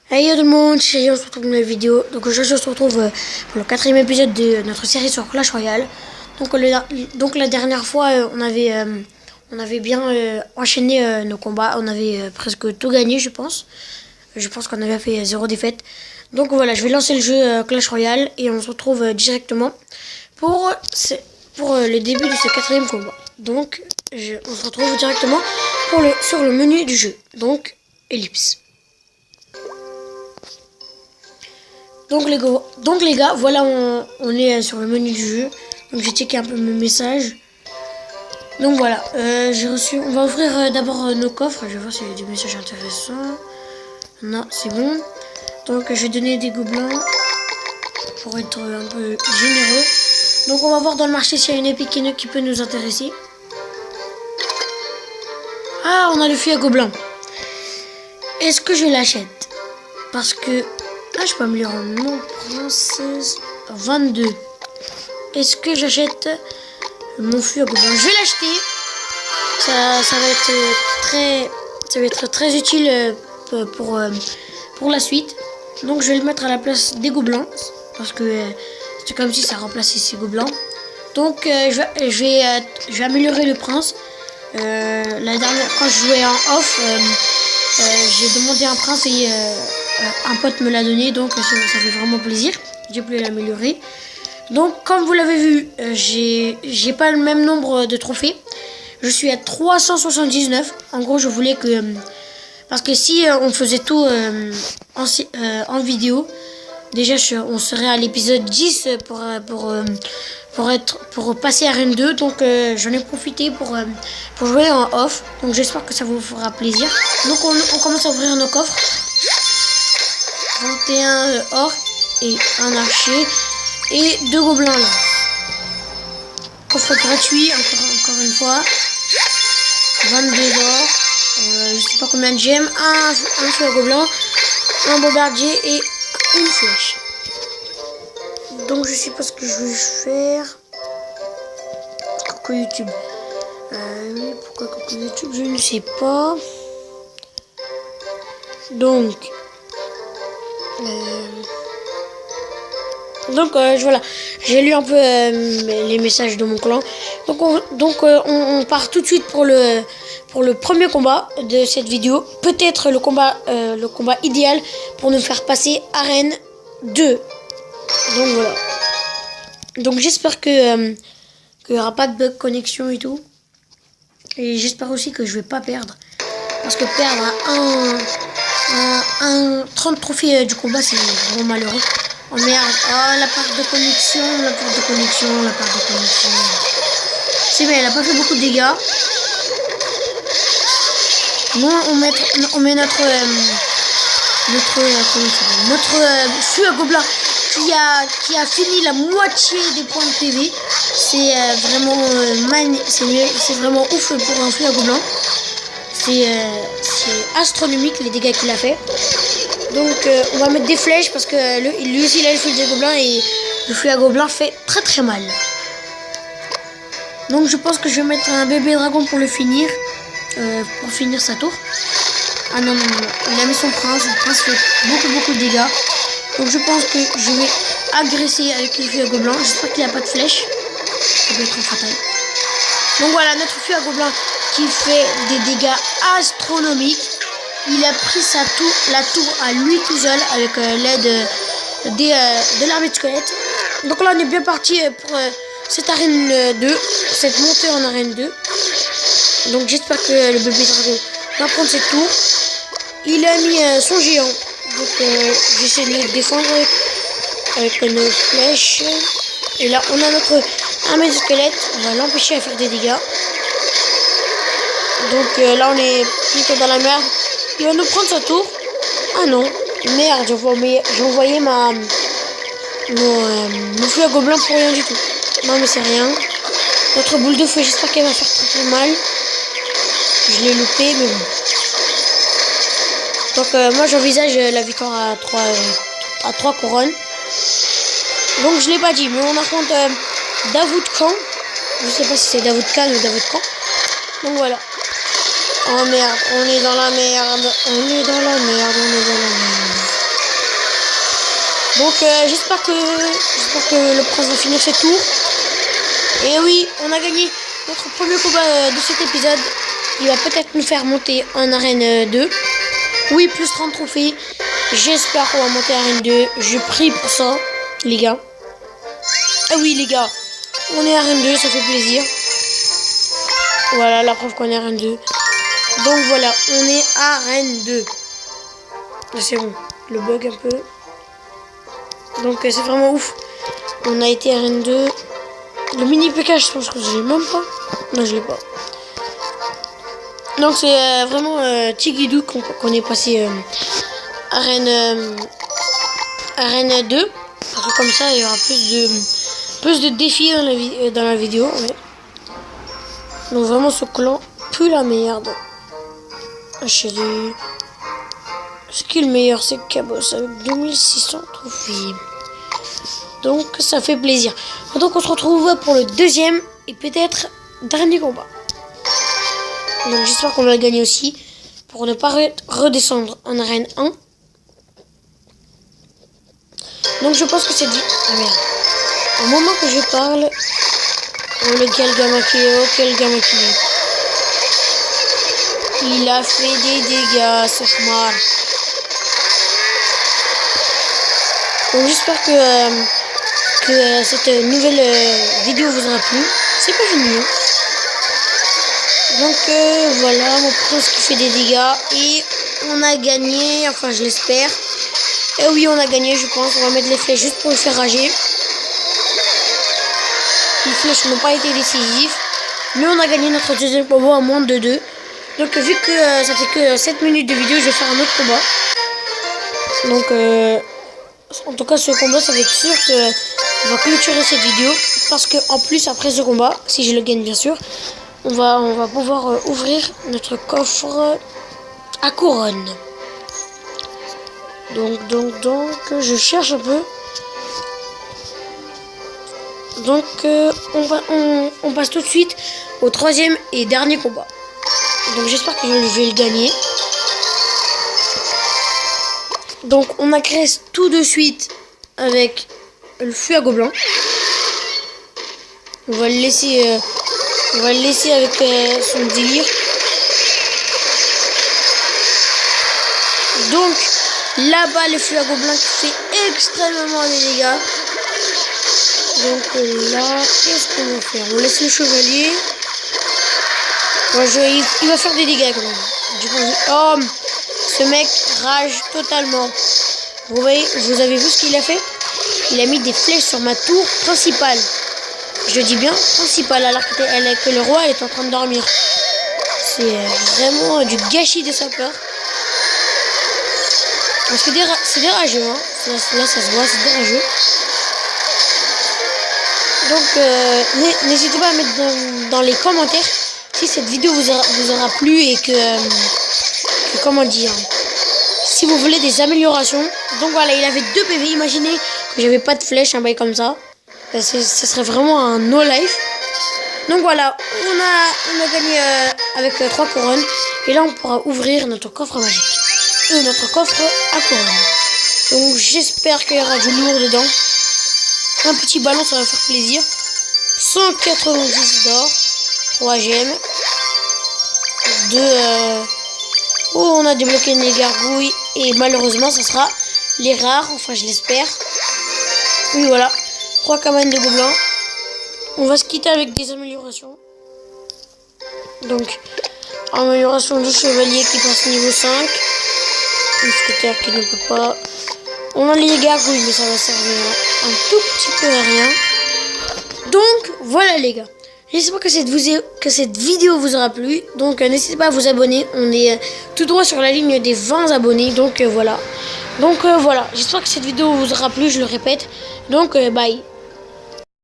Hey tout le monde, c'est on se retrouve dans la vidéo. Donc aujourd'hui on se retrouve pour le 4e épisode de notre série sur Clash Royale. Donc la dernière fois on avait bien enchaîné nos combats. On avait presque tout gagné je pense. Je pense qu'on avait fait 0 défaite. Donc voilà, je vais lancer le jeu Clash Royale et on se retrouve directement pour le début de ce 4e combat. Donc on se retrouve directement sur le menu du jeu. Donc ellipse. Donc les gars, voilà, on est sur le menu du jeu. Donc j'ai checké un peu mes messages. Donc voilà, j'ai reçu. On va ouvrir d'abord nos coffres. Je vais voir s'il y a des messages intéressants. Non, c'est bon. Donc je vais donner des gobelins pour être un peu généreux. Donc on va voir dans le marché s'il y a une épée qui peut nous intéresser. Ah, on a le fusil à gobelins. Est-ce que je l'achète? Parce que je peux me lire en nom, princesse 22. Est-ce que j'achète mon fusil à gobelins? Je vais l'acheter. Ça va être très utile pour la suite. Donc je vais le mettre à la place des gobelins parce que c'est comme si ça remplaçait ces gobelins. Donc je vais améliorer le prince. La dernière fois je jouais en off, j'ai demandé un prince et un pote me l'a donné, donc ça fait vraiment plaisir. J'ai pu l'améliorer. Donc comme vous l'avez vu, j'ai pas le même nombre de trophées. Je suis à 379. En gros je voulais que parce que si on faisait tout en vidéo, déjà on serait à l'épisode 10 pour passer à Arène 2. Donc j'en ai profité pour jouer en off. Donc j'espère que ça vous fera plaisir. Donc on commence à ouvrir nos coffres. 21 or et un archer et 2 gobelins là. Coffre gratuit encore une fois. 22 or. Je sais pas combien de gemmes. Un feu à gobelin, un bombardier et une flèche. Donc je sais pas ce que je vais faire. Coucou YouTube. Oui, pourquoi coucou YouTube? Je ne sais pas. Donc voilà, j'ai lu un peu les messages de mon clan. Donc on part tout de suite pour le premier combat de cette vidéo. Peut-être le combat idéal pour nous faire passer Arène 2. Donc voilà. Donc j'espère qu'il n'y aura pas de bug connexion et tout. Et j'espère aussi que je vais pas perdre. Parce que perdre un 30 trophées du combat, c'est vraiment malheureux. Oh merde, oh la part de connexion. C'est bien, elle a pas fait beaucoup de dégâts. Bon, on met notre feu à gobelin qui a fini la moitié des points de PV. C'est vraiment ouf pour un feu à gobelin. C'est astronomique les dégâts qu'il a fait. Donc on va mettre des flèches parce que lui aussi il a le feu des gobelins et le feu à gobelin fait très mal. Donc je pense que je vais mettre un bébé dragon pour le finir. Pour finir sa tour. Ah non, il a mis son prince. Le prince fait beaucoup de dégâts. Donc je pense que je vais agresser avec le feu à gobelin. J'espère qu'il n'y a pas de flèche. Ça peut être fatal. Donc voilà, notre feu à gobelin qui fait des dégâts astronomiques. Il a pris la tour à lui tout seul avec l'aide de l'armée de squelettes. Donc là on est bien parti pour cette arène 2, cette montée en arène 2. Donc j'espère que le bébé dragon va prendre cette tour. Il a mis son géant. Donc j'essaie de le défendre avec nos flèches. Et là on a notre armée de squelettes. On va l'empêcher à faire des dégâts. Donc là on est plutôt dans la merde. Il va nous prendre sa tour. Ah non, merde, j'ai envoyé mon feu à gobelin pour rien du tout. Non mais c'est rien. Notre boule de feu, j'espère qu'elle va faire très mal. Je l'ai loupé, mais bon. Donc moi j'envisage la victoire à 3 couronnes. Donc je l'ai pas dit, mais on affronte Davout Khan. Je sais pas si c'est Davout Khan ou Davout Khan. Donc voilà. Oh merde, on est dans la merde. Donc j'espère que le prince va finir ses tours. Et oui, on a gagné notre premier combat de cet épisode. Il va peut-être nous faire monter en arène 2. Oui, plus 30 trophées. J'espère qu'on va monter en arène 2. Je prie pour ça, les gars. Ah oui, les gars, on est arène 2, ça fait plaisir. Voilà, la preuve qu'on est arène 2. Donc voilà, on est arène 2. C'est bon, le bug un peu. Donc c'est vraiment ouf. On a été arène 2. Le mini PK, je pense que je l'ai même pas. Non, je l'ai pas. Donc c'est vraiment Tigidou qu'on est passé arène 2. Un truc comme ça, il y aura plus de défis dans la vidéo. Ouais. Donc vraiment ce clan pue la merde. Chérie. Ce qui est le meilleur, c'est Cabos avec 2600 trophées. Donc ça fait plaisir. Donc on se retrouve pour le deuxième et peut-être dernier combat. Donc j'espère qu'on va gagner aussi pour ne pas redescendre en arène 1. Donc je pense que c'est dit. Ah merde. Au moment que je parle. Oh lequel gamin qui est. Oh quel gamin qui est. Il a fait des dégâts, ce Khmar. Donc j'espère que cette nouvelle vidéo vous aura plu. C'est pas fini. Hein. Donc voilà, mon prince qui fait des dégâts. Et on a gagné, enfin je l'espère. Et oui, on a gagné, je pense. On va mettre les flèches juste pour le faire rager. Les flèches n'ont pas été décisives. Mais on a gagné notre deuxième combat à moins de 2. Donc vu que ça fait que 7 minutes de vidéo, je vais faire un autre combat. Donc en tout cas ce combat, ça va être sûr qu'on va clôturer cette vidéo. Parce que en plus après ce combat, si je le gagne bien sûr, on va pouvoir ouvrir notre coffre à couronne. Donc je cherche un peu. Donc on passe tout de suite au troisième et dernier combat. Donc j'espère que je vais le gagner. Donc on agresse tout de suite avec le feu à gobelin. On va le laisser avec son délire. Donc là-bas le feu à gobelin qui fait extrêmement des dégâts. Donc là, qu'est-ce qu'on va faire? On laisse le chevalier. Ouais, il va faire des dégâts quand même. Oh, ce mec rage totalement. Vous voyez, vous avez vu ce qu'il a fait? Il a mis des flèches sur ma tour principale. Je dis bien principale, alors que le roi est en train de dormir. C'est vraiment du gâchis de sa part. C'est des rageux, hein. Là, ça se voit, c'est des rageux. Donc, n'hésitez pas à mettre dans les commentaires si cette vidéo vous aura plu et que comment dire, si vous voulez des améliorations. Donc voilà, il avait 2 PV. Imaginez que j'avais pas de flèche, un bail comme ça. Ça serait vraiment un no life. Donc voilà, on a gagné avec 3 couronnes. Et là, on pourra ouvrir notre coffre magique. Notre coffre à couronne. Donc j'espère qu'il y aura du lourd dedans. Un petit ballon, ça va faire plaisir. 190 d'or. 3 gemmes. 2... Oh, on a débloqué les gargouilles. Et malheureusement, ça sera les rares. Enfin, je l'espère. Oui, voilà. 3 cabanes de gobelins. On va se quitter avec des améliorations. Donc, amélioration du chevalier qui passe niveau 5. Mousquetaire qui ne peut pas. On a les gargouilles, mais ça va servir un tout petit peu à rien. Donc, voilà les gars. J'espère que cette vidéo vous aura plu. Donc, n'hésitez pas à vous abonner. On est tout droit sur la ligne des 20 abonnés. Donc, voilà. Donc, voilà. J'espère que cette vidéo vous aura plu, je le répète. Donc, bye.